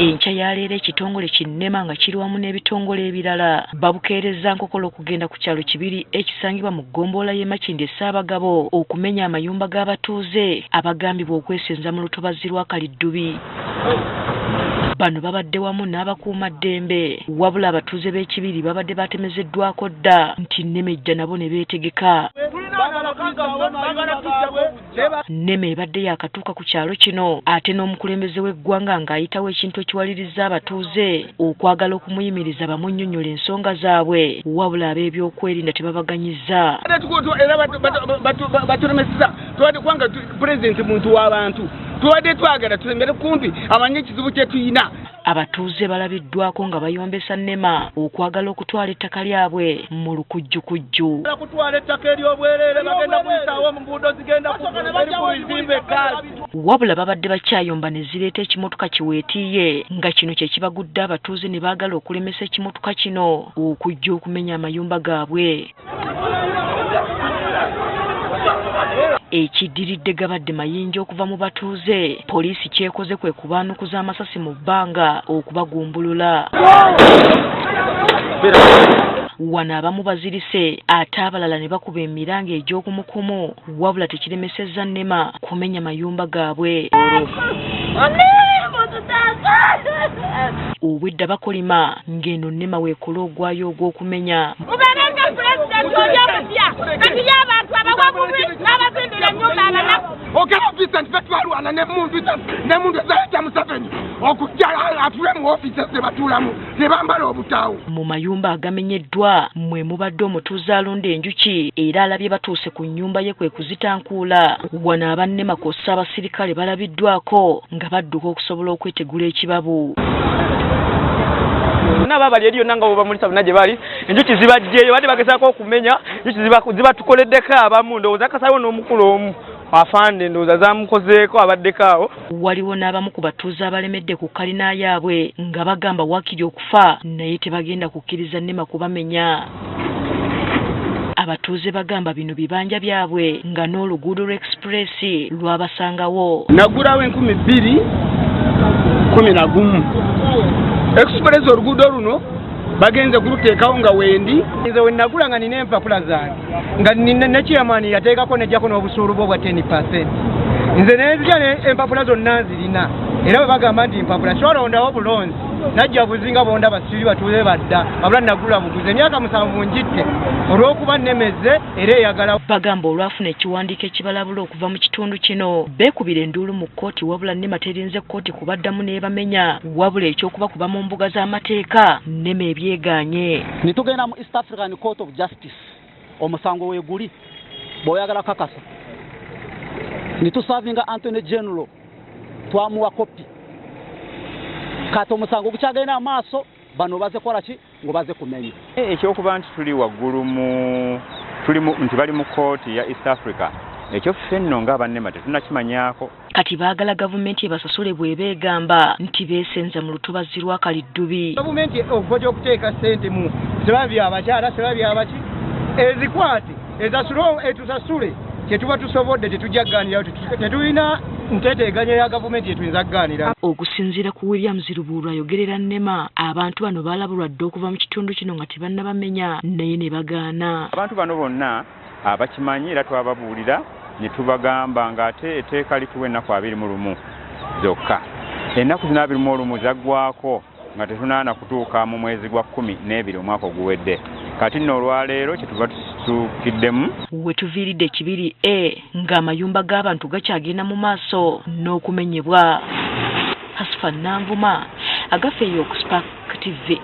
Enkya ya leero ekitongole Kinema nga kiri wamu n'ebitongole ebirala babukeereza Nkokolo okugenda ku kyalo Kibiri ekisangibwa mu ggombolola y'e Makindye Ssaabagabo okumenya amayumba g'abatuuze abagambibwa okwesenza mu lutobazi lwa Kaliddubi. Bano babadde wamu n'abakuumaddembe wabula abatuuze b'e Kibiri babadde batemezeddwako dda nti Nnema ejja nabo ne beetegeka. Nnema ebadde yaakatuuka ku kyalo kino ate n'omukulembeze w'eggwanga ng'ayitawo ekintu ekiwaliriza abatuuze okwagala okumuyimiriza bamunnyonnyola ensonga zaabwe wabula ab'ebyokwerinda tebabaganyizza. Tuwadde kubanga pulezidenti muntu w'abantu tuwadde twagala tulembere kumpi amanye ekizibu kye tuyina. Abatuuze balabiddwako nga bayombesa Nnema okwagala okutwala ettaka lyabwe mu lukujjukujju. Kutwala ettaka ery'obwereere bagenda kuyitawo mu nguudo zigenda ku bizimbe kazi. Wabula babadde bakyayomba ne zireeta ekimotoka kiweetiiye nga kino kye kibagudde abatuuze ne baagala okulemesa ekimotoka kino okujja okumenya amayumba gaabwe. Ekiddiridde gabadde mayinja okuva mu batuuze. Poliisi kyekoze kwe kubaanukuza amasasi mu bbanga okubagumbulula. Wano abamu bazirise ate abalala ne bakuba emiranga egy'okumukumu wabula tekiremesezza Nnema kumenya mayumba gaabwe. Obwedda bakolima ng'eno Nnema weekola ogwayo ogw'okumenya. Mu mayumba agamenyeddwa mwe mubadde omutuuze alonda enjuki era alabye batuuse ku nnyumba ye kwe kuzitankuula. Wano aba Nnema kw'ossa abasirikale balabiddwako nga badduka okusobola okwetegula ekibabu. N'ababali eriyo nanga bwe bamulisa bonna gye bali enjuki zibajjeeyo badde bagezaako okumenya enjuki zibatukoleddeko abamu ndowooza akasawo n'omukulu omu afande ndowooza zamukozeeko abaddeko awo. Waliwo n'abamu ku batuuze abalemedde ku kalina yaabwe nga bagamba waakiri okufa naye tebagenda kukkiriza Nnema kubamenya. Abatuuze bagamba bino bibanja byabwe nga n'oluguudo lw'express lwabasangawo. Nagulawo 2011 express oluguudo luno bagenze kuluteekawo nga wendi. Nze we nagula nga nina empapula zange nga ne chairman yateekako nejjako n'obusuulu bwo bwa 10%. Nze nezija empapula zonna nzirina era bwe bagamba nti empapula kyolondawo bulonzi najja buzinga bonda basiri batuuze badda wabula nagula buguze emyaka 7 njitte olw'okuba nnemeze era eyagala. Bagamba olwafuna ekiwandiiko ekibalabula okuva mu kitundu kino beekubira enduulu mu kkooti wabula Nnema terinze kkooti kubaddamu n'ebamenya wabula ekyokubakuba mu mbuga z'amateeka Nnema ebyegaanye. Nitugenda mu East African Court of Justice omusango weeguli bw'oyagala kakasa nitusavinga Anthony General twamuwa kopi kati omusango gukyagenda amaaso bano baze kola ki ngo baze kumenya. Ekyokuba nti tuli waggulu nti bali mu kooti ya East Africa ekyo ffenno ng'aba Nnema tetunnakimanyaako. Kati baagala gavumenti ebasasule bw'ebeegamba nti beesenza mu lutobazi lwa Kaliddubi. Gavumenti okuva okuteeka ssente mu sebabi abakyala sebabi abaki ezikwate etusasule kyetuba tusobodde tetujaggaanirawo tetulina nteteeganya ya gavumenti etuyinza kugaanira. Okusinziira ku Williams Lubuulwa ayogerera Nnema abantu bano baalabulwa dda okuva mu kitundu kino nga tebannabamenya naye ne bagaana. Abantu bano bonna abakimanyi era twababuulira ne tubagamba ng'ate etteeka lituwa ennaku 21 zokka. Ennaku zino 21 zaggwako nga tetunaana kutuuka mu mwezi gwa 12 omwaka oguwedde. Kati nno olwaleero kyetuva tusukiddemu we tuviiridde Kibiri ng'amayumba g'abantu gakyagenda mu maaso n'okumenyebwa. Hasifa Nanvuma agafeeyo ku Spark TV.